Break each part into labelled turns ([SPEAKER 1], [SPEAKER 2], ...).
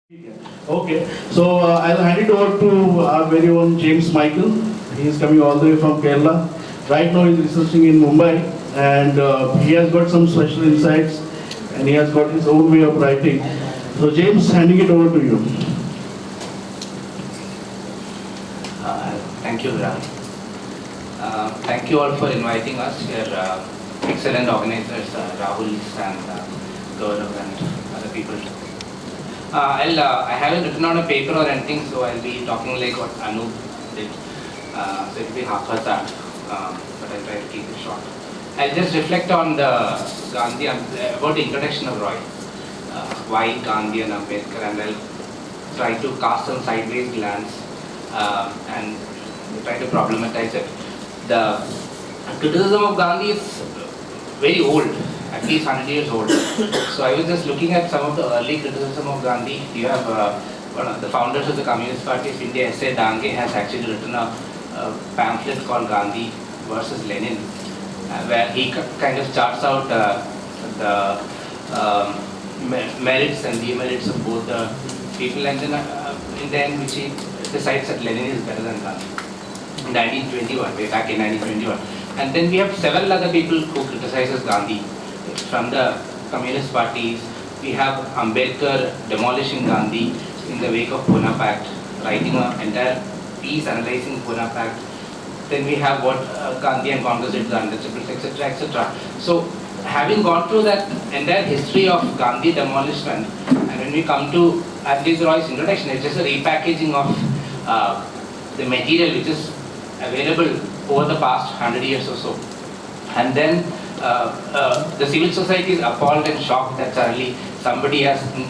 [SPEAKER 1] Okay, so I'll hand it over to our very own James Michael. He is coming all the way from Kerala. Right now he's researching in Mumbai and he has got some special insights and he has got his own way of writing. So James, handing it over to you.
[SPEAKER 2] Thank you, Viral. Thank you all for inviting us here, excellent organizers, Rahul and Gaurav and other people. I haven't written on a paper or anything, so I'll be talking like what Anup did. So it'll be haphazard, but I'll try to keep it short. I'll just reflect on the Gandhi, about the introduction of Roy. Why Gandhi and Ambedkar, and I'll try to cast some sideways glance and try to problematize it. The criticism of Gandhi is very old, at least 100 years old. So I was just looking at some of the early criticism of Gandhi. You have one of the founders of the Communist Party of India, S.A. Dange, has actually written a pamphlet called Gandhi versus Lenin, where he kind of charts out the merits and demerits of both the people, and then in the end, which he decides that Lenin is better than Gandhi. In 1921, way back in 1921. And then we have several other people who criticizes Gandhi from the Communist parties. We have Ambedkar demolishing Gandhi in the wake of Pune Pact, writing an entire piece analyzing Pune Pact. Then we have what Gandhi and Congress did, the untouchables, etc., etc. So, having gone through that entire history of Gandhi demolishment, and when we come to Adlis Roy's introduction, it's just a repackaging of the material which is available over the past 100 years or so. And then the civil society is appalled and shocked that somebody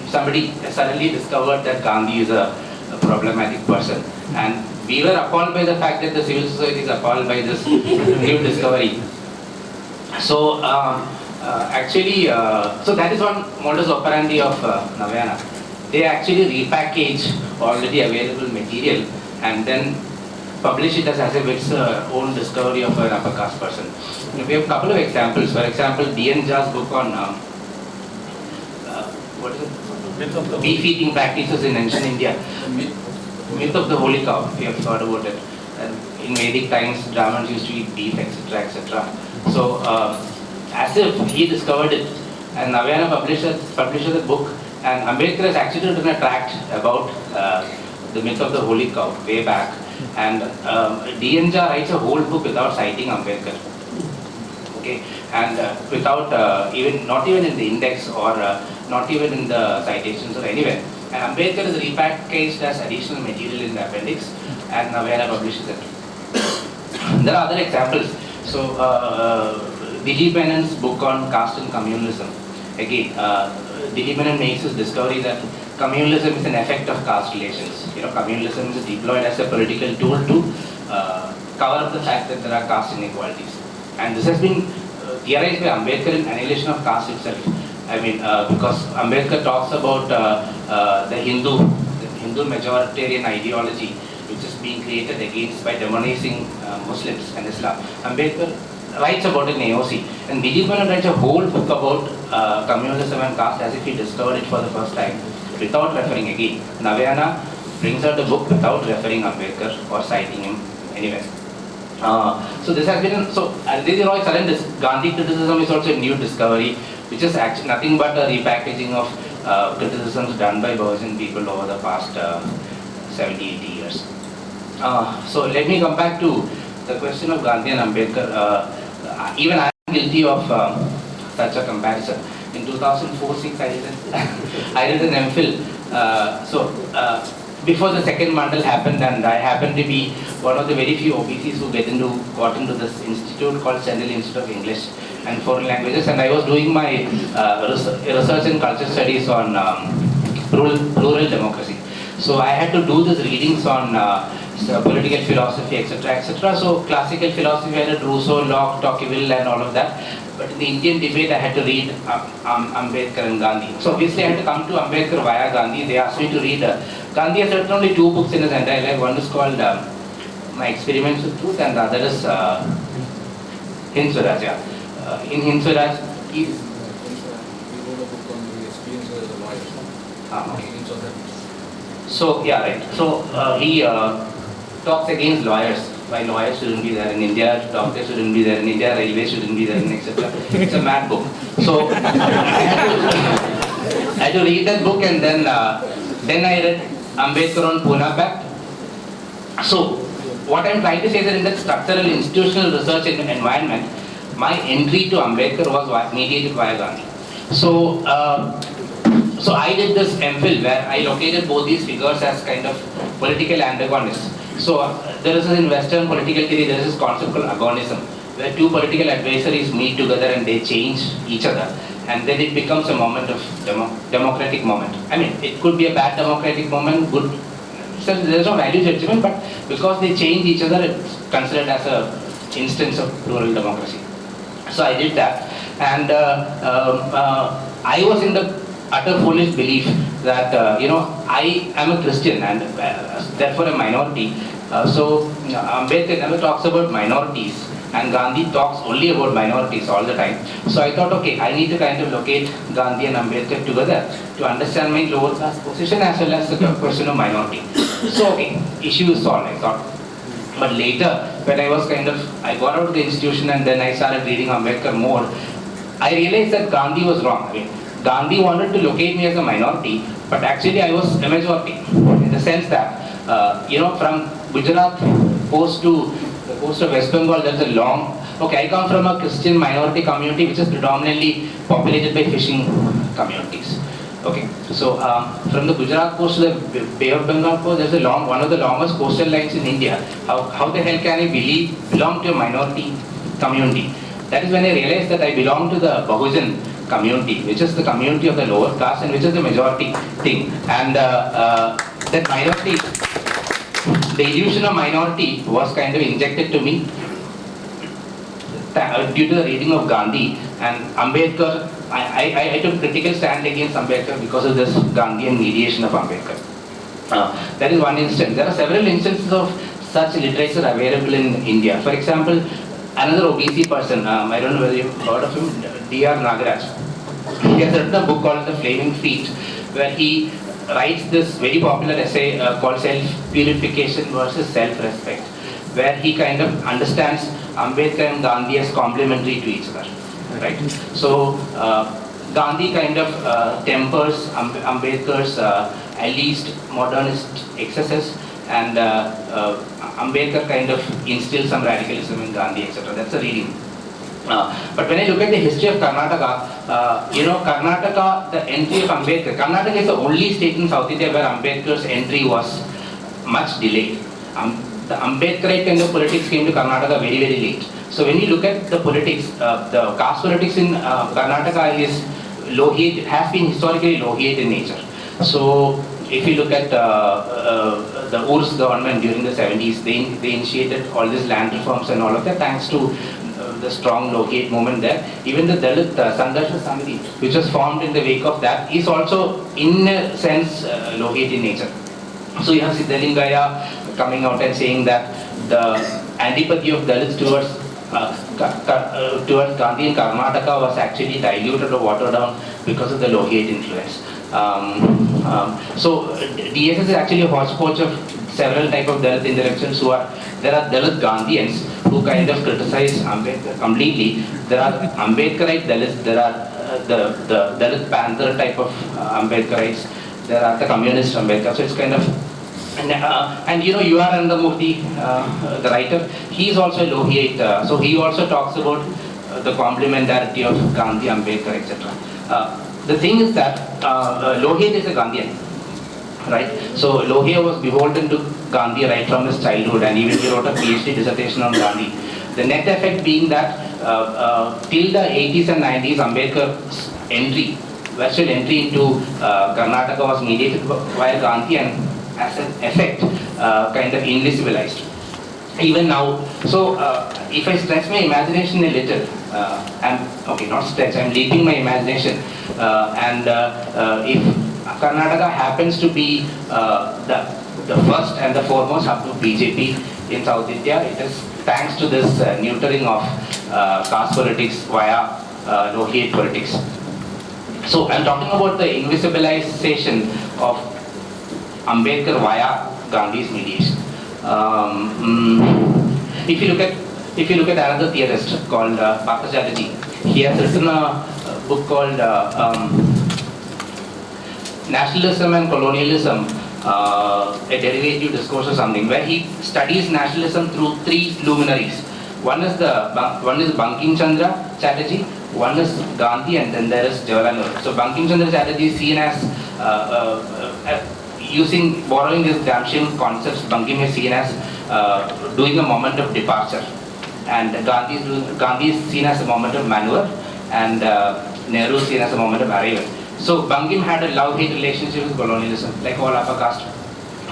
[SPEAKER 2] suddenly discovered that Gandhi is a problematic person. And we were appalled by the fact that the civil society is appalled by this new discovery. So so that is one modus operandi of Navayana. They actually repackage already available material and then publish it as if it's own discovery of an upper caste person. We have a couple of examples. For example, D.N. Jha's book on what is it? Beef eating practices in ancient India. Myth of the holy cow. We have heard about it. And in Vedic times, Brahmins used to eat beef, etc., etc. So, as if he discovered it, and Navayana publishes a book, and Ambedkar has actually written a tract about the myth of the holy cow way back. And D.N. Jha writes a whole book without citing Ambedkar. Okay, and without not even in the index or not even in the citations or anywhere. And Ambedkar is repackaged as additional material in the appendix, and Navayana publishes it. There are other examples. So, Dilip Menon's book on caste and communalism. Again, Dilip Menon makes his discovery that communalism is an effect of caste relations. Communalism is deployed as a political tool to cover up the fact that there are caste inequalities. And this has been theorized by Ambedkar in Annihilation of Caste itself. I mean, because Ambedkar talks about the Hindu majoritarian ideology which is being created against by demonizing Muslims and Islam. Ambedkar writes about it in AOC. And Dilip Menon writes a whole book about communalism and caste as if he discovered it for the first time, without referring again. Navayana brings out the book without referring Ambedkar or citing him anywhere. So this has been, so Adlis Roy's sudden Gandhi criticism is also a new discovery, which is actually nothing but a repackaging of criticisms done by Bahujan people over the past 70, 80 years. So let me come back to the question of Gandhi and Ambedkar. Even I am guilty of such a comparison. In 2004-06, I did an MPhil. Before the second Mandal happened, and I happened to be one of the very few OBCs who got into this institute called Central Institute of English and Foreign Languages, and I was doing my research and culture studies on rural democracy. So I had to do these readings on political philosophy, etc., etc. So classical philosophy, I had Rousseau, Locke, Tocqueville, and all of that. But in the Indian debate, I had to read Ambedkar and Gandhi. So obviously, I had to come to Ambedkar via Gandhi. They asked me to read. Gandhi has written only 2 books in his entire life. One is called My Experiments with Truth, and the other is Hind Swaraj. In Hind Swaraj, he
[SPEAKER 3] wrote a book on the experience as a lawyer.
[SPEAKER 2] Okay.
[SPEAKER 3] So that
[SPEAKER 2] So yeah, right. So he talks against lawyers. Why lawyers shouldn't be there in India, doctors shouldn't be there in India, railways shouldn't be there, in etc. It's a mad book. So I had to read that book, and then I read Ambedkar on Pune Pact. So what I'm trying to say is that in that structural institutional research environment, my entry to Ambedkar was mediated via Gandhi. So so I did this MPhil where I located both these figures as kind of political antagonists. So there is in Western political theory, there is this concept called agonism, where two political adversaries meet together and they change each other, and then it becomes a moment of democratic moment. I mean, it could be a bad democratic moment, good. So there is no value judgment, but because they change each other, it's considered as a instance of plural democracy. So I did that, and I was in the utter foolish belief that I am a Christian and therefore a minority. So Ambedkar never talks about minorities, and Gandhi talks only about minorities all the time. So I thought, okay, I need to kind of locate Gandhi and Ambedkar together to understand my lower class position as well as the question of minority. So okay, issue is solved, I thought. But later, when I got out of the institution and then I started reading Ambedkar more, I realized that Gandhi was wrong. I mean, Gandhi wanted to locate me as a minority, but actually I was a majority, in the sense that, from Gujarat coast to the coast of West Bengal, there's a long, I come from a Christian minority community which is predominantly populated by fishing communities. Okay, so from the Gujarat coast to the Bay of Bengal coast, there's one of the longest coastal lines in India. How the hell can I belong to a minority community? That is when I realized that I belong to the Bahujan community, which is the community of the lower class and which is the majority thing. And that minority, the illusion of minority was kind of injected to me due to the reading of Gandhi and Ambedkar. I took critical stand against Ambedkar because of this Gandhian mediation of Ambedkar. That is one instance. There are several instances of such literature available in India. For example, another OBC person, I don't know whether you've heard of him, D.R. Nagaraj. He has written a book called The Flaming Feet, where he writes this very popular essay called Self-Purification versus Self-Respect, where he kind of understands Ambedkar and Gandhi as complementary to each other. Right? So Gandhi kind of tempers Ambedkar's least modernist excesses, and Ambedkar kind of instills some radicalism in Gandhi, etc. That's a reading. But when I look at the history of Karnataka, Karnataka, the entry of Ambedkar, Karnataka is the only state in South India where Ambedkar's entry was much delayed. The Ambedkarite kind of politics came to Karnataka very, very late. So when you look at the politics, the caste politics in Karnataka is low-hate, it has been historically low-hate in nature. So if you look at the URSS government during the 70s, they initiated all these land reforms and all of that thanks to the strong low-hate movement there. Even the Dalit Sandarshan Samiti, which was formed in the wake of that, is also in a sense low-hate in nature. So you have Siddhalingaya coming out and saying that the antipathy of Dalits towards Gandhi in Karnataka was actually diluted or watered down because of the low-hate influence. So DSS is actually a hodgepodge of several type of Dalit intellectuals there are Dalit Gandhians who kind of criticize Ambedkar completely. There are Ambedkarite Dalits, there are the Dalit Panther type of Ambedkarites, there are the communist Ambedkar. So it's kind of, and U.R. Nandamurthy, the writer, he is also a low-hate, so he also talks about the complementarity of Gandhi, Ambedkar, etc. The thing is that low-hate is a Gandhian, right? So Lohia was beholden to Gandhi right from his childhood, and even he wrote a PhD dissertation on Gandhi. The net effect being that till the 80s and 90s, Ambedkar's virtual entry into Karnataka was mediated via Gandhi, and as an effect, kind of invisibilized. Even now, so if I stretch my imagination a little, I'm leaping my imagination, and if Karnataka happens to be the first and the foremost hub of BJP in South India, it is thanks to this neutering of caste politics via low-hate politics. So I'm talking about the invisibilization of Ambedkar via Gandhi's mediation. If you look at another theorist called Partha Chatterjee, he has written a book called Nationalism and Colonialism, a derivative discourse or something, where he studies nationalism through three luminaries. One is Bankim Chandra Chatterjee, one is Gandhi, and then there is Jawaharlal Nehru. So Bankim Chandra Chatterjee is seen as borrowing these Gramscian concepts. Bankim is seen as doing a moment of departure, and Gandhi is seen as a moment of maneuver, and Nehru is seen as a moment of arrival. So Bankim had a love-hate relationship with colonialism, like all upper caste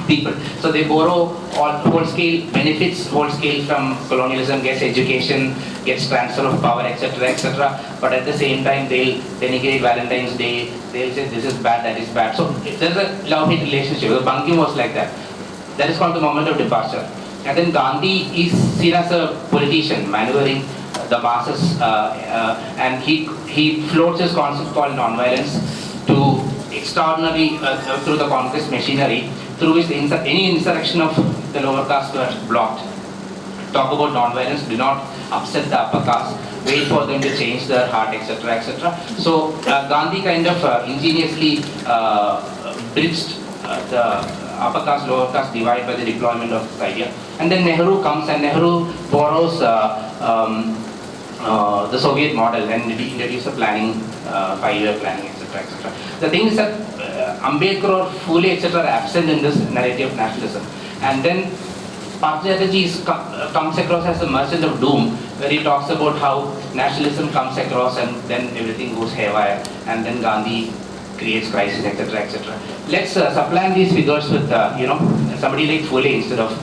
[SPEAKER 2] people. So they borrow whole-scale benefits, whole-scale from colonialism, gets education, gets transfer of power, etc., etc. But at the same time, they'll denigrate Valentine's Day. They'll say this is bad, that is bad. So there's a love-hate relationship. So Bankim was like that. That is called the moment of departure. And then Gandhi is seen as a politician, maneuvering the masses, and he floats his concept called non-violence to extraordinary through the conquest machinery, through which any insurrection of the lower caste were blocked. Talk about non-violence, do not upset the upper caste, wait for them to change their heart, etc., etc. So Gandhi kind of ingeniously bridged the upper caste, lower caste divide by the deployment of this idea. And then Nehru comes, and Nehru borrows the Soviet model and introduces the planning, 5-year planning, etc., etc. The thing is that Ambedkar or Phule, etc., are absent in this narrative of nationalism. And then Partha Chatterjee comes across as a merchant of doom, where he talks about how nationalism comes across and then everything goes haywire, and then Gandhi creates crisis, etc., etc. Let's supplant these figures with somebody like Phule instead of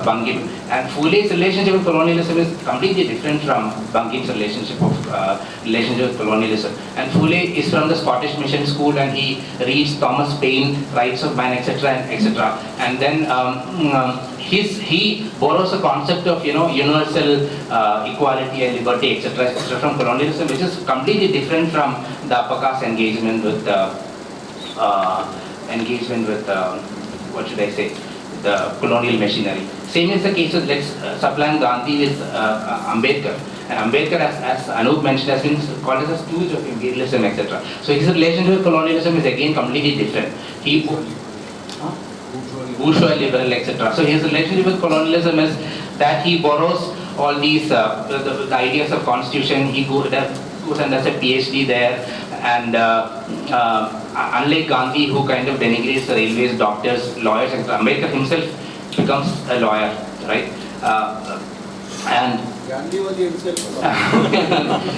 [SPEAKER 2] Bankim. And Phule's relationship with colonialism is completely different from Bankim's relationship with colonialism. And Phule is from the Scottish Mission School, and he reads Thomas Paine, Rights of Man, etc., etc. And then he borrows a concept of universal equality and liberty, etc., etc., from colonialism, which is completely different from the upper caste engagement with what should I say, the colonial machinery. Same is the case with, let's supplant Gandhi with Ambedkar. And Ambedkar, as Anup mentioned, has been called as a stooge of imperialism, etc. So his relationship with colonialism is again completely different. He bourgeois liberal, etc. So his relationship with colonialism is that he borrows all these the ideas of constitution. He goes and does a PhD there, and unlike Gandhi, who kind of denigrates the railways, doctors, lawyers, etc., Ambedkar himself becomes a lawyer, right? And
[SPEAKER 3] Gandhi was himself a lawyer.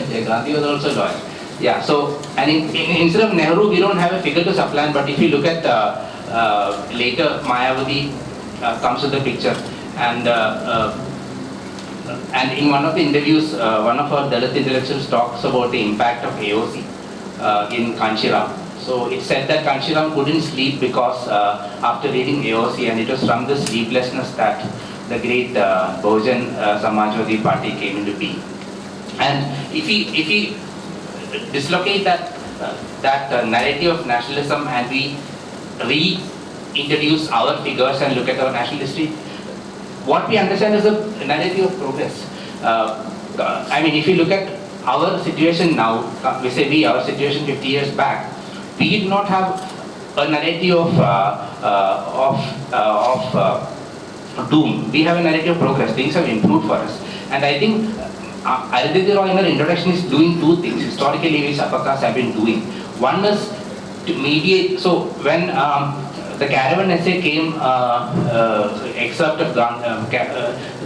[SPEAKER 2] Yeah, Gandhi was also a lawyer. Yeah. So, and instead of Nehru, we don't have a figure to supplant. But if you look at later, Mayavadi comes to the picture, and in one of the interviews, one of our Dalit intellectuals talks about the impact of AOC in Kanshiram. So it said that Kanshiram couldn't sleep because after reading AOC, and it was from the sleeplessness that the great Bahujan Samajwadi Party came into being. And if we dislocate that narrative of nationalism, and we reintroduce our figures and look at our national history, what we understand is a narrative of progress. I mean, if you look at our situation now, vis-a-vis our situation 50 years back, we did not have a narrative of doom. We have a narrative of progress. Things have improved for us. And I think Arundhati Roy in her introduction is doing two things historically which upper castes have been doing. One is to mediate. So when the Caravan essay came, excerpt of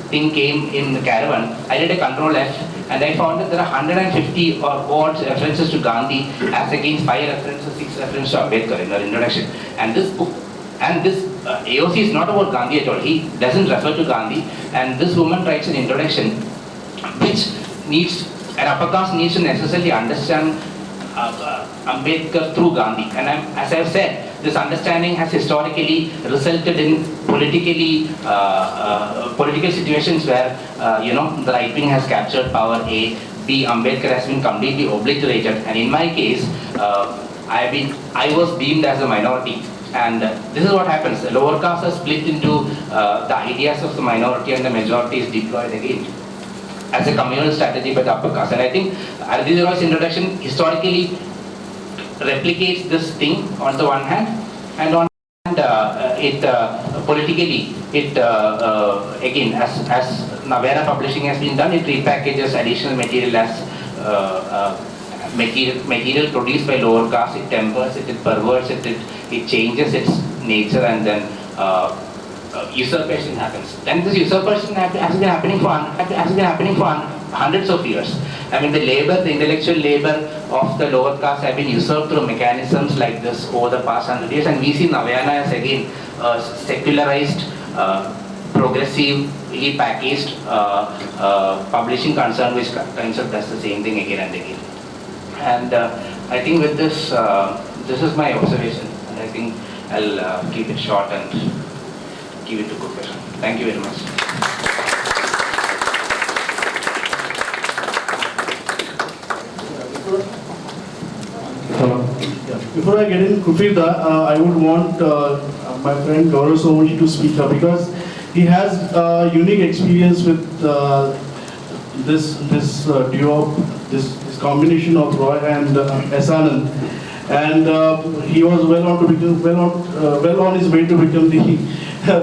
[SPEAKER 2] thing came in the Caravan, I did a Control F, and I found that there are 150 or odd references to Gandhi as against 5 references, 6 references to Ambedkar in her introduction. And this book, and this AOC is not about Gandhi at all. He doesn't refer to Gandhi, and this woman writes an introduction which needs, an upper caste needs to necessarily understand Ambedkar through Gandhi. And as I've said, this understanding has historically resulted in political situations where the right wing has captured power. A, B, Ambedkar has been completely obliterated. And in my case, I was deemed as a minority. And this is what happens. The lower caste are split into the ideas of the minority, and the majority is deployed again as a communal strategy by the upper caste. And I think Arundhati Roy's introduction historically replicates this thing on the one hand, and on it politically, it again, as Navayana Publishing has been done, it repackages additional material as material produced by lower caste. It tempers it, it perverts it, it changes its nature, and then usurpation happens. Then this usurpation has been happening for hundreds of years. I mean, the labor, the intellectual labor of the lower caste have been usurped through mechanisms like this over the past 100 years, and we see Navayana as again secularized, progressively packaged publishing concern, which kind of does the same thing again and again. And I think with this, this is my observation, and I think I'll keep it short and give it to Kufir. Thank you very much.
[SPEAKER 1] Hello. Yeah. Before I get in, Kufir, I would want my friend Gaurav Somachi to speak up, because he has unique experience with this duo, this combination of Roy and S. Anand. And he was well on his way to become the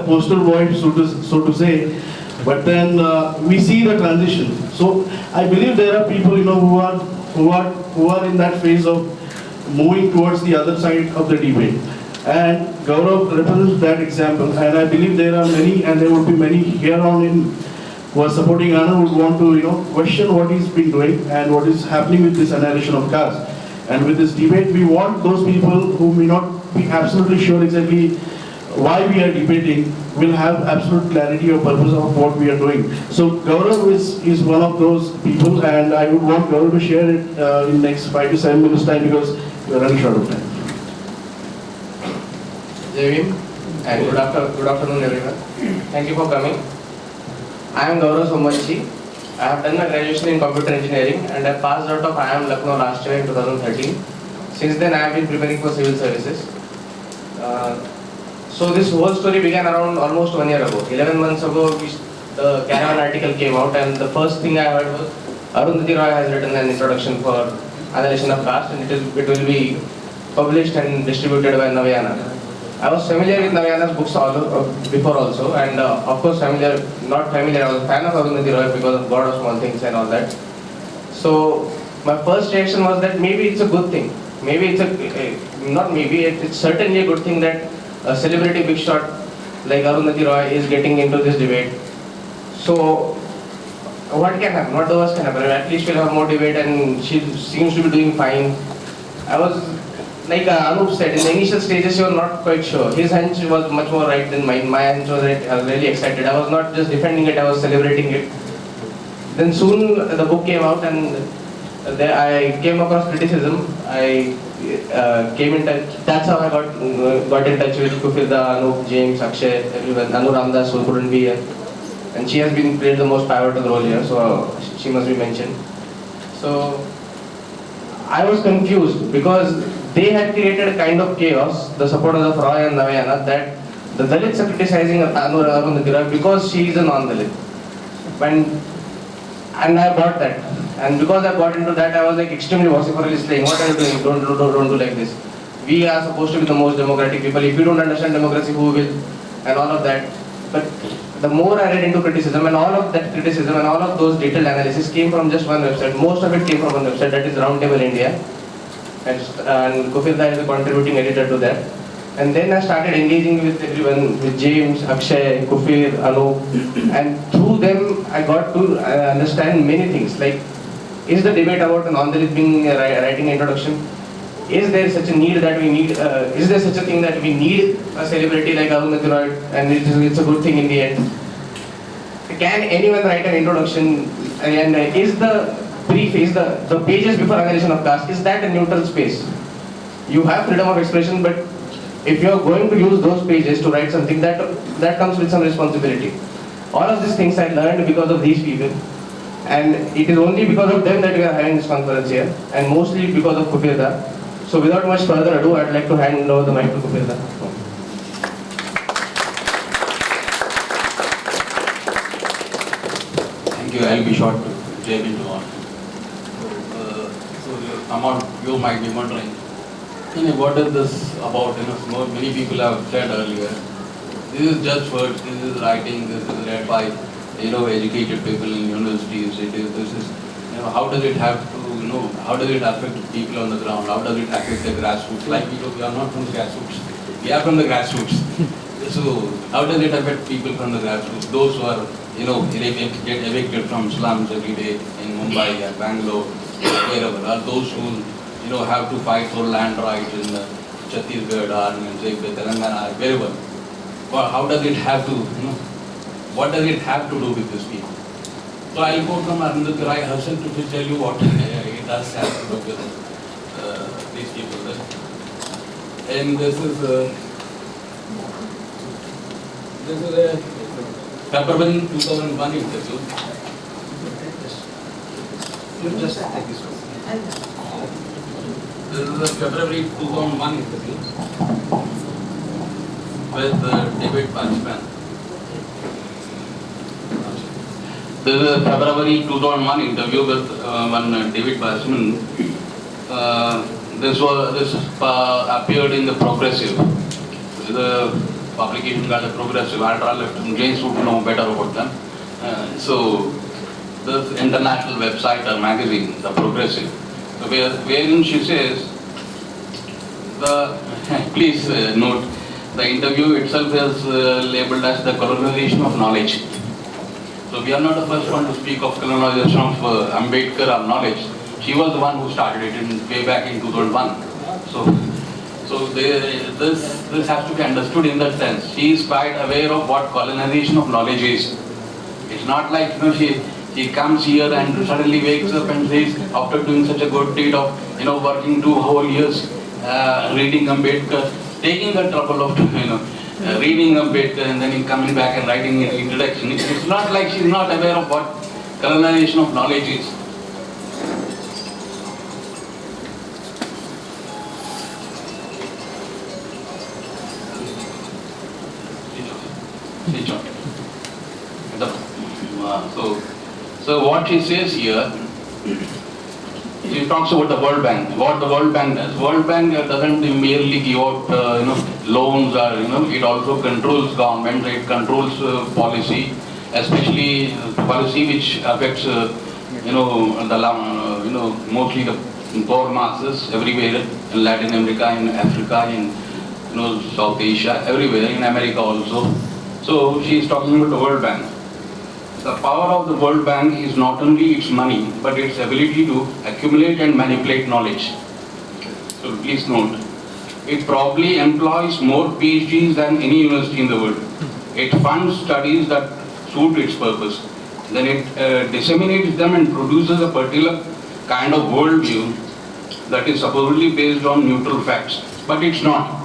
[SPEAKER 1] poster boy, so to say. But then we see the transition. So I believe there are people, who are in that phase of moving towards the other side of the debate. And Gaurav represents that example. And I believe there are many, and there will be many here on in who are supporting Anand, would want to question what he's been doing and what is happening with this annihilation of caste. And with this debate, we want those people who may not be absolutely sure exactly why we are debating will have absolute clarity or purpose of what we are doing. So Gaurav is one of those people, and I would want Gaurav to share it in next 5 to 7 minutes time, because we are running short of time.
[SPEAKER 4] Jai Bhim, and good afternoon everyone. Thank you for coming. I am Gaurav Somachi. I have done my graduation in computer engineering, and I passed out of IIM Lucknow last year in 2013. Since then I have been preparing for civil services. So this whole story began around almost 1 year ago. 11 months ago, the Caravan article came out, and the first thing I heard was Arundhati Roy has written an introduction for annihilation of caste, and it will be published and distributed by Navayana. I was familiar with Navayana's books before also, and of course I was a fan of Arundhati Roy because of God of Small Things and all that. So my first reaction was that maybe it's a good thing. It's certainly a good thing that a celebrity big shot like Arundhati Roy is getting into this debate. So what can happen? What the worst can happen? At least we'll have more debate, and she seems to be doing fine. I was, like Anup said, in the initial stages you were not quite sure. His hunch was much more right than mine. My hunch was right. I was really excited. I was not just defending it, I was celebrating it. Then soon the book came out, and I came across criticism. I came in touch. That's how I got in touch with Kufir, Anup, James, Akshay, everyone. Anu Ramdas, who couldn't be here, and she has been played the most pivotal role here, so she must be mentioned. So I was confused because they had created a kind of chaos, the supporters of Roy and Navayana, that the Dalits are criticizing Arundhati Roy because she is a non-Dalit. And I bought that. And because I got into that, I was like extremely vociferously saying, what are you doing? Don't do like this. We are supposed to be the most democratic people. If you don't understand democracy, who will? And all of that. But the more I read into criticism, and all of that criticism and all of those detailed analysis came from just one website. Most of it came from one website, that is Roundtable India. And Kufir is a contributing editor to that. And then I started engaging with everyone, with James, Akshay, Kufir, Anup, and through them I got to understand many things. Like, is the debate about a non-Dalit being writing introduction? Is there such a need that we need? Is there such a thing that we need a celebrity like Arundhati Roy, and it's a good thing in the end? Can anyone write an introduction? And is the preface, the pages before annihilation of caste, is that a neutral space? You have freedom of expression, but if you are going to use those pages to write something, that comes with some responsibility. All of these things I learned because of these people, and it is only because of them that we are having this conference here, and mostly because of Kufir. So without much further ado, I'd like to hand over the mic to Kupilda.
[SPEAKER 5] Thank you. I'll be short. Jai Hind to all. You might be wondering, what is this about? Many people have said earlier. This is just words. This is writing. This is read by educated people in universities. This is how does it have to how does it affect people on the ground? How does it affect the grassroots? Like we are not from the grassroots. We are from the grassroots. So how does it affect people from the grassroots? Those who are get evicted from slums every day in Mumbai and Bangalore, wherever, are those who have to fight for land rights in Chhattisgarh or in Telangana or wherever. Well, how does it have to, what does it have to do with these people? So I'll quote from Arvind Rai herself to tell you what it does have to do with these people. And this is a February 2001 interview. You just take this one. This is a February 2001 interview with David Balsman. This is a February 2001 interview with David Balsman. This appeared in the Progressive. The publication called the Progressive, ultra left. James would know better about them. So this international website or magazine, the Progressive, wherein she says, please note, the interview itself is labeled as the colonization of knowledge. So we are not the first one to speak of colonization of Ambedkar or knowledge. She was the one who started it way back in 2001. So this has to be understood in that sense. She is quite aware of what colonization of knowledge is. It's not like she comes here and suddenly wakes up and says, after doing such a good deed of working 2 whole years reading Ambedkar, taking the trouble of reading Ambedkar and then coming back and writing an introduction. It's not like she's not aware of what colonization of knowledge is. So what she says here, she talks about the World Bank. What the World Bank does. World Bank doesn't merely give out loans or it also controls government. It controls policy, especially policy which affects mostly the poor masses everywhere in Latin America, in Africa, in South Asia, everywhere, in America also. So she is talking about the World Bank. The power of the World Bank is not only its money, but its ability to accumulate and manipulate knowledge. So please note, it probably employs more PhDs than any university in the world. It funds studies that suit its purpose. Then it disseminates them and produces a particular kind of worldview that is supposedly based on neutral facts. But it's not.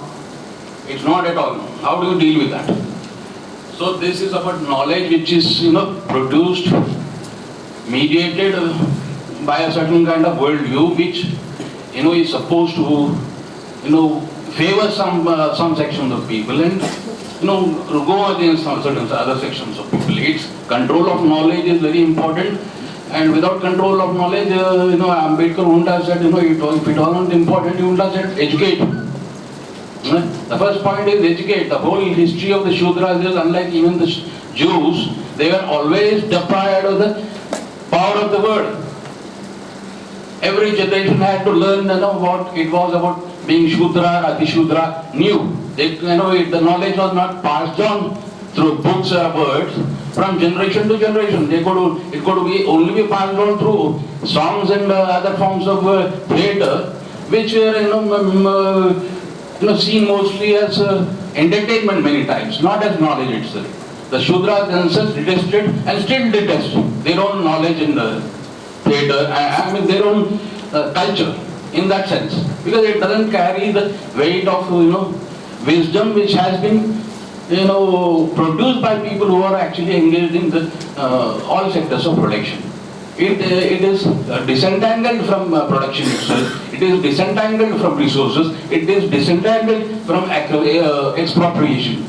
[SPEAKER 5] It's not at all. How do you deal with that? So this is about knowledge which is produced, mediated by a certain kind of worldview which is supposed to favor some sections of people and go against some certain other sections of people. Its control of knowledge is very important, and without control of knowledge, Ambedkar wouldn't have said if it wasn't important, he wouldn't have said educate. The first point is educate. The whole history of the Shudras is, unlike even the Jews, they were always deprived of the power of the word. Every generation had to learn what it was about being Shudra or Ati-Shudra new. The knowledge was not passed on through books or words from generation to generation. It could only be passed on through songs and other forms of theatre, which were seen mostly as entertainment many times, not as knowledge itself. The Shudras themselves detested and still detest their own knowledge in the theatre, their own culture in that sense, because it doesn't carry the weight of wisdom which has been produced by people who are actually engaged in the all sectors of production. It is disentangled from production itself. It It is disentangled from resources. It is disentangled from expropriation.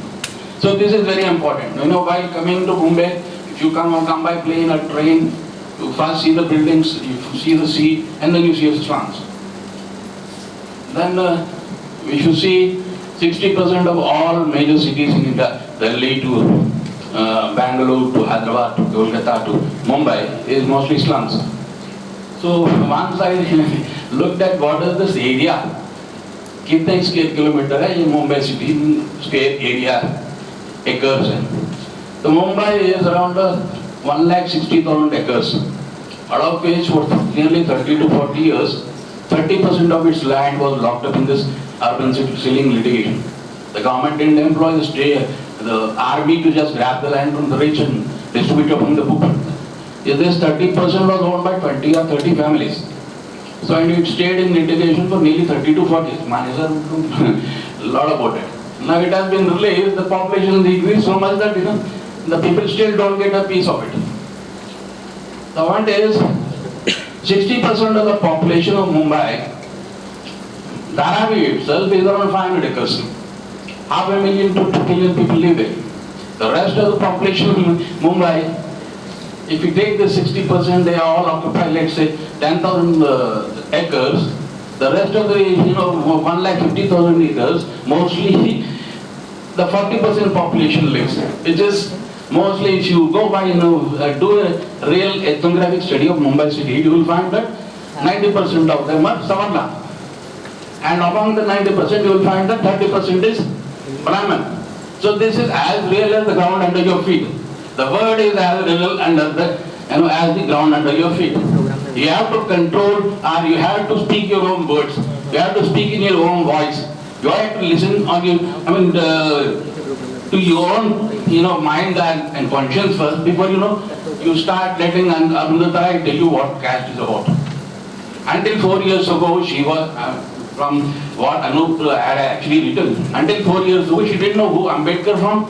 [SPEAKER 5] So this is very important. You know, while coming to Mumbai, if you come by plane or train, you first see the buildings, you see the sea, and then you see the slums. Then if you see 60% of all major cities in India, Delhi to Bangalore to Hyderabad to Kolkata to Mumbai, is mostly slums. So once I looked at what is this area, कितने square kilometre है ये Mumbai city square area acres है. So Mumbai is around 1,60,000 acres, out of which for nearly 30 to 40 years, 30% of its land was locked up in this urban ceiling litigation. The government didn't employ the army to just grab the land from the rich and distribute it among the poor. This 30% was owned by 20 or 30 families. So and it stayed in litigation for nearly 30 to 40 years. Manager a lot about it. Now it has been released, the population increased so much that the people still don't get a piece of it. The point is, 60% of the population of Mumbai, Dharavi itself is around 500 acres. 500,000 to 2 million people live there. The rest of the population of Mumbai, if you take the 60%, they all occupy, let's say, 10,000 acres. The rest of the, 1,50,000 acres, mostly the 40% population lives. It is mostly, if you go by, do a real ethnographic study of Mumbai city, you will find that 90% of them are Savarna. And among the 90%, you will find that 30% is Brahmin. So this is as real as the ground under your feet. The word is as real under as the ground under your feet. You have to control, or you have to speak your own words. You have to speak in your own voice. You have to listen on your, to your own, mind and conscience first before you start letting Arundhati tell you what caste is about. Until 4 years ago, she was from what Anup had actually written. Until 4 years ago, she didn't know who Ambedkar from,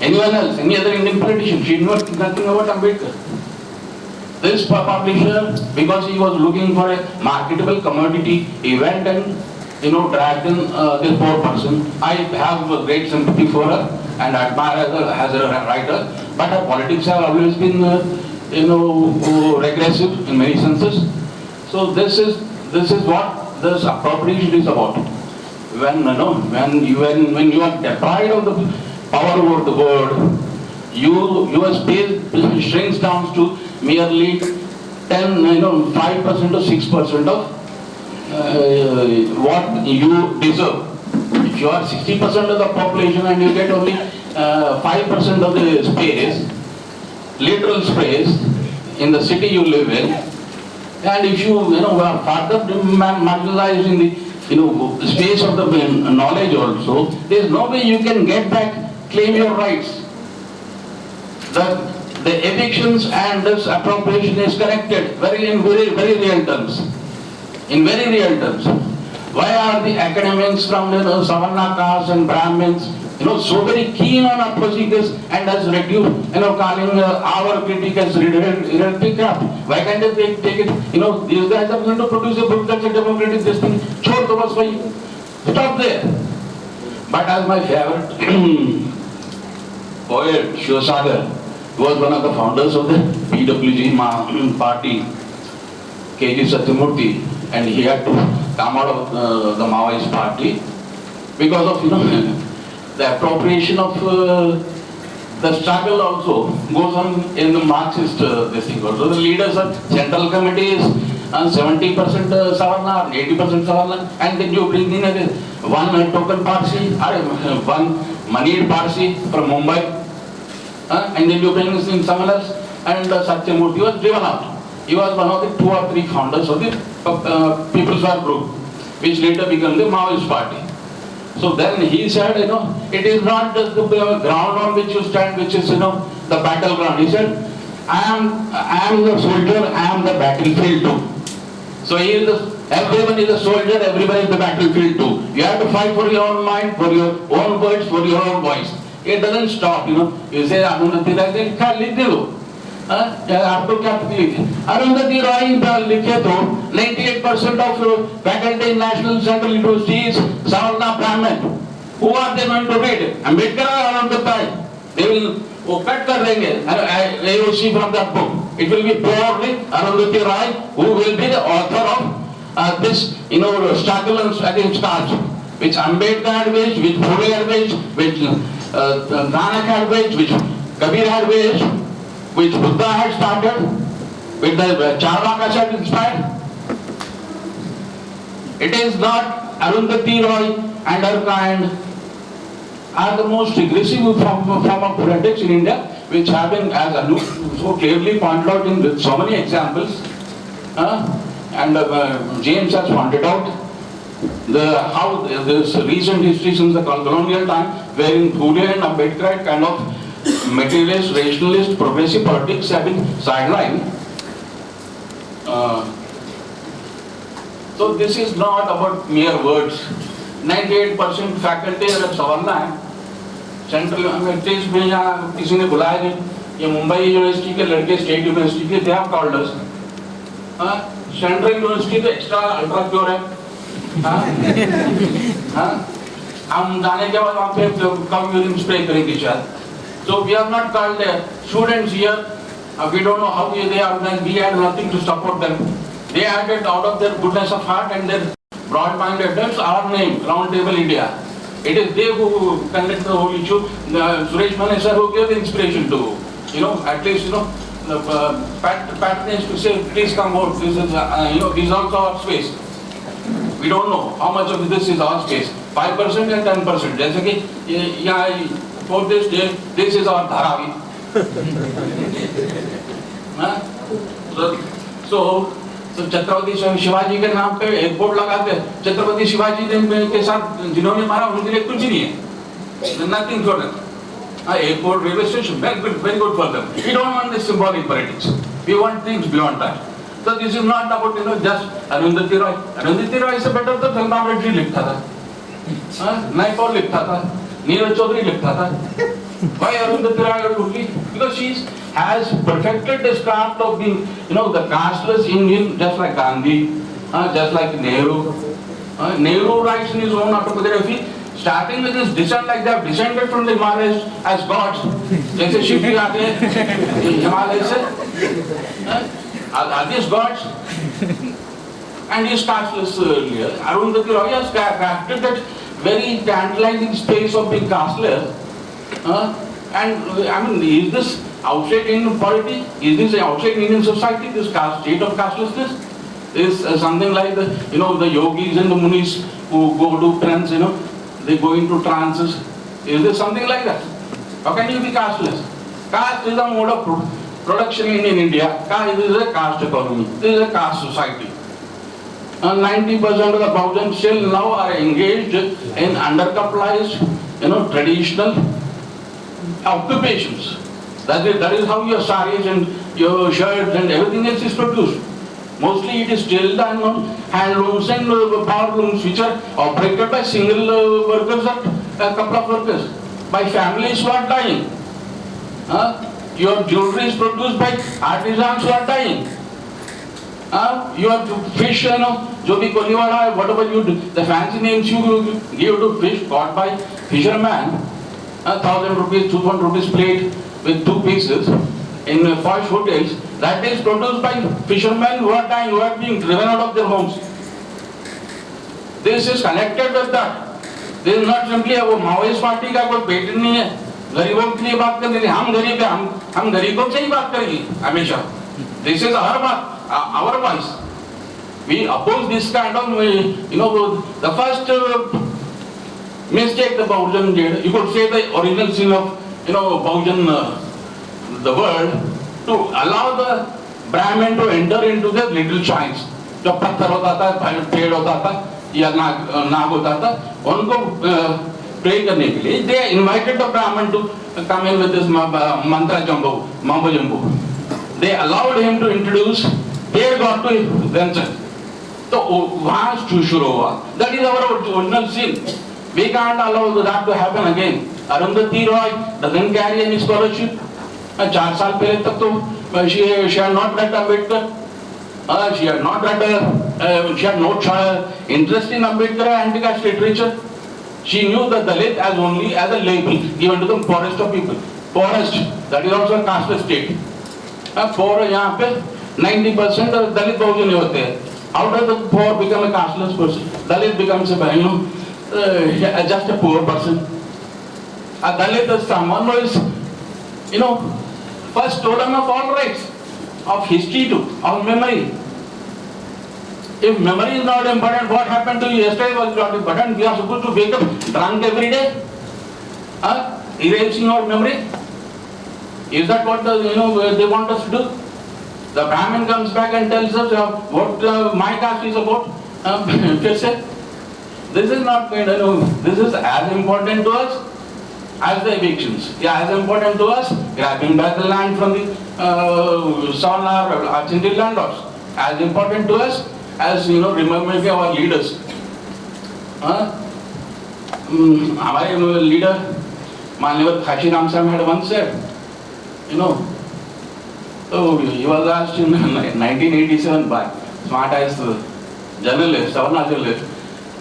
[SPEAKER 5] anyone else, any other Indian politician. She knew nothing about Ambedkar. This publisher, because he was looking for a marketable commodity, he went and dragged in this poor person. I have a great sympathy for her and admire her as a writer, but her politics have always been, regressive in many senses. So this is what this appropriation is about. When you are deprived of the power over the word, your space shrinks down to merely 5% or 6% of what you deserve. If you are 60% of the population and you get only 5% of the space, literal space in the city you live in, and if you are further marginalized in the space of the knowledge also, there is no way you can get back, claim your rights. The evictions and this appropriation is connected in very real terms. In very real terms. Why are the academics from Savarna castes and Brahmins so very keen on opposing this and has reduced, calling our critique as rhetoric crap? Why can't they take it? These guys are going to produce a book that's a democratic system. Chhod do bas bhai. Stop there. But as my favorite poet, Shivasagar, who was one of the founders of the PWG party, K.G. Satyamurthy, and he had to come out of the Maoist party because of the appropriation of the struggle also goes on in the Marxist this thing also. The leaders of Central Committee is 70% Savarna, 80% Savarna, and then you bring in one token Parsi, one moneyed Parsi from Mumbai, and then you bring in someone else, and Satyamurthy was driven out. He was one of the 2 or 3 founders of the People's War Group, which later became the Maoist party. So then he said, it is not just the ground on which you stand, which is, the battleground. He said, I am the soldier, I am the battlefield too. So everyone is a soldier, everyone is the battlefield too. You have to fight for your own mind, for your own words, for your own voice. It doesn't stop, You say, आपको क्या तकलीफ है? अरुंधति रॉय लिखे तो 98% of faculty in national central universities Savarna Brahmin. Who are they going to read? Ambedkar or Arundhati? They will वो cut कर देंगे AOC from that book. It will be purely Arundhati Roy who will be the author of this struggle against caste, which Ambedkar had waged, which Phule had waged, which Nanak had waged, which Kabir had waged, which Buddha had started, with the Charvakas had inspired. It is not Arundhati Roy and her kind are the most aggressive form of politics in India, which have been, as Anup so clearly pointed out in with so many examples, and James has pointed out how this recent history since the colonial time, wherein Phule and Ambedkar kind of materialist, rationalist, progressive politics have been sidelined. So this is not about mere words. 98% faculty at Savarna है, central universities में यहाँ किसी ने बुलाया नहीं, ये Mumbai university के लड़के स्टेट यूनिवर्सिटी के, they have called us. Central university तो एक्स्ट्रा अल्ट्रा प्योर है, हम जाने के बाद वहाँ पे कम यूरिन स्प्रे करेंगे शायद. So we have not called the students here. We don't know how they are. We had nothing to support them. They added out of their goodness of heart and their broad-mindedness our name, Round Table India. It is they who conduct the whole issue. Suresh Manesar who gave the inspiration to, at least, patronage to say, please come out. This is, this is also our space. We don't know how much of this is our space. 5% and 10%. जैसे कि यहाँ for this day, this is our Dharavi. So Chhatrapati Shivaji के नाम पे एक board लगाते हैं. छत्रपति शिवाजी के साथ जिन्होंने मारा उनके लिए कुछ नहीं है. Nothing for them. Airport, railway station, very good for them. We don't want this symbolic politics. We want things beyond that. So this is not about just Arundhati Roy. Arundhati Roy से better तो सलमान रेड्डी लिखता था, नाइपॉल लिखता था, नीरज चौधरी लिखता था. Why Arundhati Roy only? Because she has perfected this craft of being, the casteless Indian, just like Gandhi, just like Nehru. Nehru writes in his own autobiography, starting with his descent, like they have descended from the Himalayas as gods. जैसे शिव जी आते हैं हिमालय से, are these gods? And he is casteless earlier. Arundhati Roy has crafted that very tantalizing space of being casteless. And I mean, is this outside Indian polity? Is this outside Indian society? This state of castelessness is something like the yogis and the munis who go to trance. They go into trances. Is this something like that? How can you be casteless? Caste is a mode of production in India. This is a caste economy. This is a caste society. 90% of the Bahujans still now are engaged in undercapitalized, traditional occupations. That is how your saris and your shirts and everything else is produced. Mostly it is still done on handlooms and power looms which are operated by single workers or a couple of workers, by families who are dying. Your jewelry is produced by artisans who are dying. Your fish, जो भी कोलीवाड़ा है, whatever you do, the fancy names you give to fish caught by fishermen, 1,000 rupees, 2,000 rupees plate with 2 pieces in posh hotels, that is produced by fishermen who are dying, who are being driven out of their homes. This is connected with that. This is not simply a Maoist party का कोई पेट नहीं है. गरीबों के लिए बात करने के लिए हम गरीब हैं, हम गरीबों से ही बात करेंगे हमेशा. This is our बात, our voice. We oppose this kind of, the first mistake the Bahujan did. You could say the original sin of, Bahujan, the world, to allow the Brahmin to enter into their little shrines. जब पत्थर होता था, पेड़ होता था, या नाग होता था, उनको pray करने के लिए, they invited the Brahmin to come in with this mantra jumbo, mambo jumbo. They allowed him to introduce their God to themselves. So वहाँ शुरू हुआ. That is our original sin. We can't allow that to happen again. Arundhati Roy doesn't carry any scholarship. 4 साल पहले तक तो she had not read Ambedkar. She had not read, she had no interest in Ambedkar and anti-caste literature. She knew the Dalit as only as a label given to the poorest of people. Poorest, that is also a caste state. Poor यहाँ पे 90% Dalit बहुजन होते हैं. How does the poor become a casteless person? Dalit becomes a just a poor person. A Dalit is someone who is, first stolen of all rights, of history too, of memory. If memory is not important, what happened to you yesterday was not important. We are supposed to wake up drunk every day, erasing our memory. Is that what they want us to do? The Brahmin comes back and tells us what my caste is about. This is not this is as important to us as the evictions. Yeah, as important to us grabbing back the land from the Savarna or Argentine landlords. As important to us as remembering our leaders. Our leader, Manyavad Khashiram Sam had once said, so he was asked in 1987 by smart as journalist, Savarna journalist,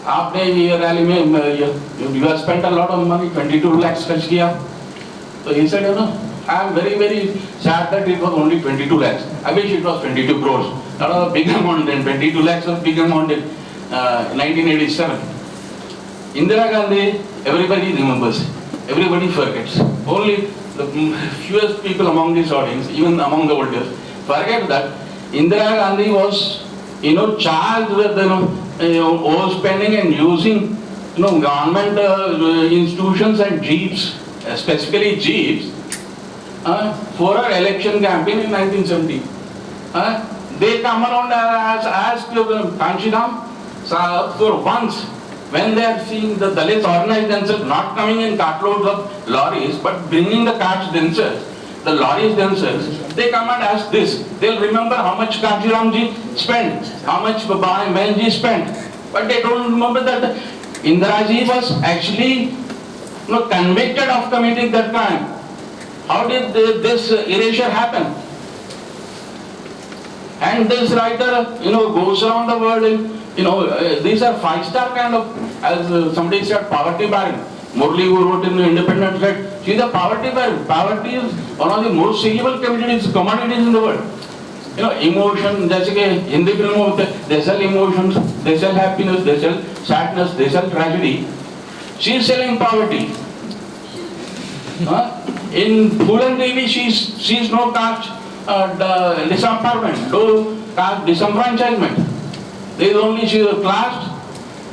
[SPEAKER 5] आपने ये rally में you have spent a lot of money, 22 lakhs खर्च किया. So he said, I am very, very sad that it was only 22 lakhs. I wish it was 22 crores. That was a big amount then. 22 lakhs was a big amount in 1987. Indira Gandhi, everybody remembers. Everybody forgets. Only the fewest people among this audience, even among the oldest, forget that Indira Gandhi was, charged with, overspending and using, government institutions and jeeps, specifically jeeps, for her election campaign in 1970. They come around and ask Kanshiram for once, when they are seeing the Dalits organize themselves, not coming in cartloads of lorries, but bringing the carts themselves, the lorries themselves, they come and ask this. They'll remember how much Kanshiramji spent, how much Babanji spent, but they don't remember that Indiraji was actually convicted of committing that crime. How did this erasure happen? And this writer, goes around the world and, these are five-star kind of, as somebody said, poverty barren. Murli, who wrote in the Independent, said, she's a poverty barren. Poverty is one of the most saleable commodities in the world. Emotion, जैसे कि हिंदी फिल्मों में they sell emotions, they sell happiness, they sell sadness, they sell tragedy. She is selling poverty. In Phulan Devi, she's no caste disempowerment, no caste disenfranchisement. There is only she was classed,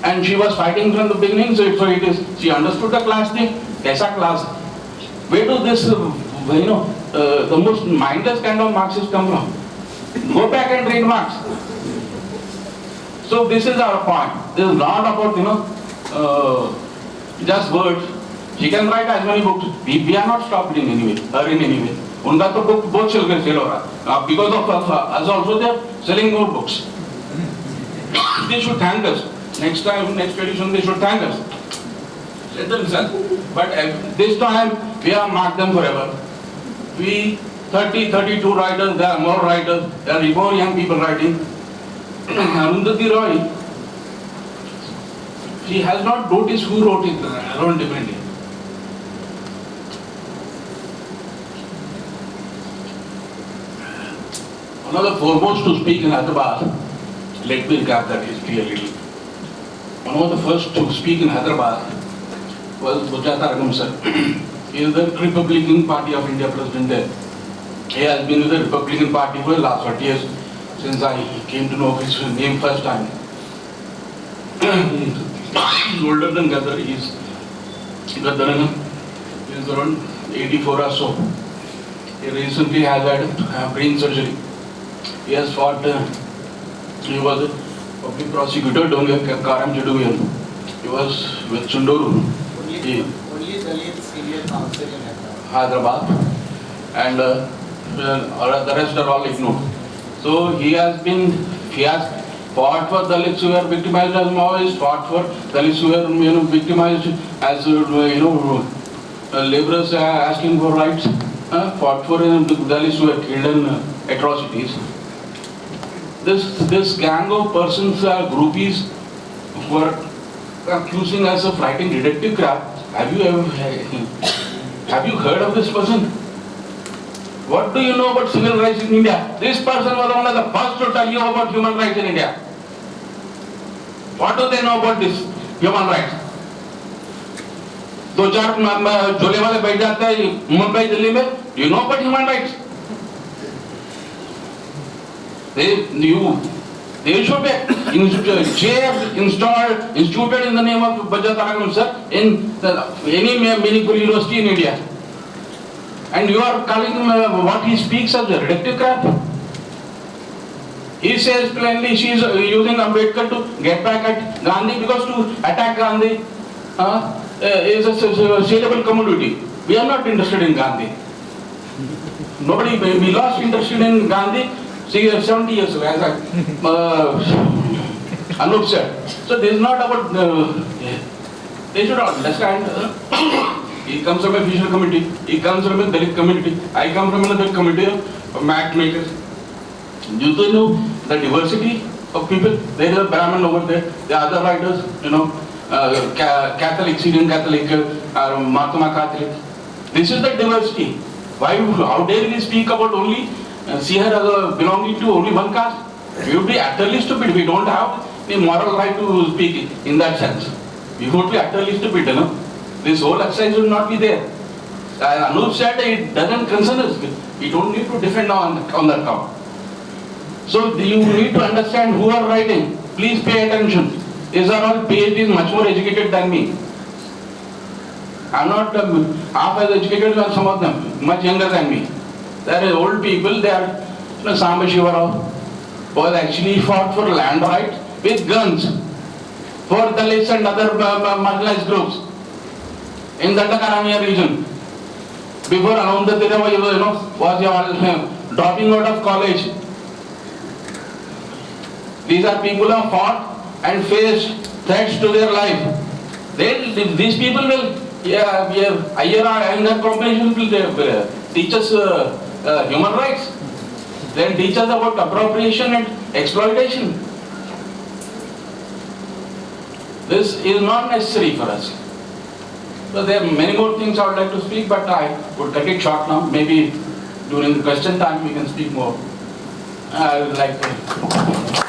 [SPEAKER 5] and she was fighting from the beginning. So it is she understood the class thing. Kaisa class? Where do this the most mindless kind of Marxists come from? Go back and read Marx. So this is our point. This is not about just words. She can write as many books. We are not stopped in any way, or in any way. उनका तो book बहुत चल हो रहा. Because of us also they are selling more books. They should thank us. Next time, next edition, they should thank us. Let them sell. But this time we have marked them forever. We 30, 32 writers. There are more writers. There are more young people writing. Arundhati Roy. She has not noticed who wrote it around differently. One of the foremost to speak in Hyderabad, let me recap that history a little. One of the first to speak in Hyderabad was Bujata Ragam sir. He is the Republican Party of India president there. He has been with the Republican Party for the last 40 years, since I came to know his name first time. He is older than Gadar. He is Gadarana. He is around 84 or so. He recently has had brain surgery. He has fought, he was a public prosecutor down here, Karam Jaduvian. He was with Chunduru.
[SPEAKER 3] Only Dalit senior counsel in Hyderabad.
[SPEAKER 5] And the rest are all ignored. So he has fought for Dalits who were victimized as Maoists, fought for Dalits who were victimized as laborers asking for rights. fought for the Dalits who were killed in atrocities. This gang of persons are groupies who are accusing us of writing detective crap. Have you heard of this person? What do you know about civil rights in India? This person was one of the first to tell you about human rights in India. What do they know about this human rights? दो चार झोले वाले बैठ जाते हैं मुंबई दिल्ली में. You know about human rights? They should be instituted in the name of Bajaj Taragam sir in any meaningful university in India. And you are calling him what he speaks as a reductive crap. He says plainly she is using Ambedkar to get back at Gandhi because to attack Gandhi is a saleable commodity. We are not interested in Gandhi. We lost interest in Gandhi 70 years ago, as Anup said. So this is not about, they should understand. He comes from a fisher committee, he comes from a Dalit community, I come from another committee of map makers. You don't know the diversity of people. There is a Brahmin over there, the other writers, Catholic, Syrian Catholic, or Mahatma Catholic. This is the diversity. Why? How dare we speak about only see her as belonging to only one caste? We would be utterly stupid. We don't have the moral right to speak in that sense. We would be utterly stupid, This whole exercise will not be there. Anup said it doesn't concern us. We don't need to defend on that count. So you need to understand who are writing. Please pay attention. These are all PhDs much more educated than me. I'm not half as educated as some of them, much younger than me. They are old people, they are Samba Shivarao was actually fought for land rights with guns for Dalits and other marginalized groups in the Dakaramia region. Before Ananda Tirava was dropping out of college. These are people who have fought and faced threats to their life. These people will, higher competition will teach us human rights. Then teach us about appropriation and exploitation. This is not necessary for us. So there are many more things I would like to speak, but I would cut it short now. Maybe during the question time we can speak more. I would like to.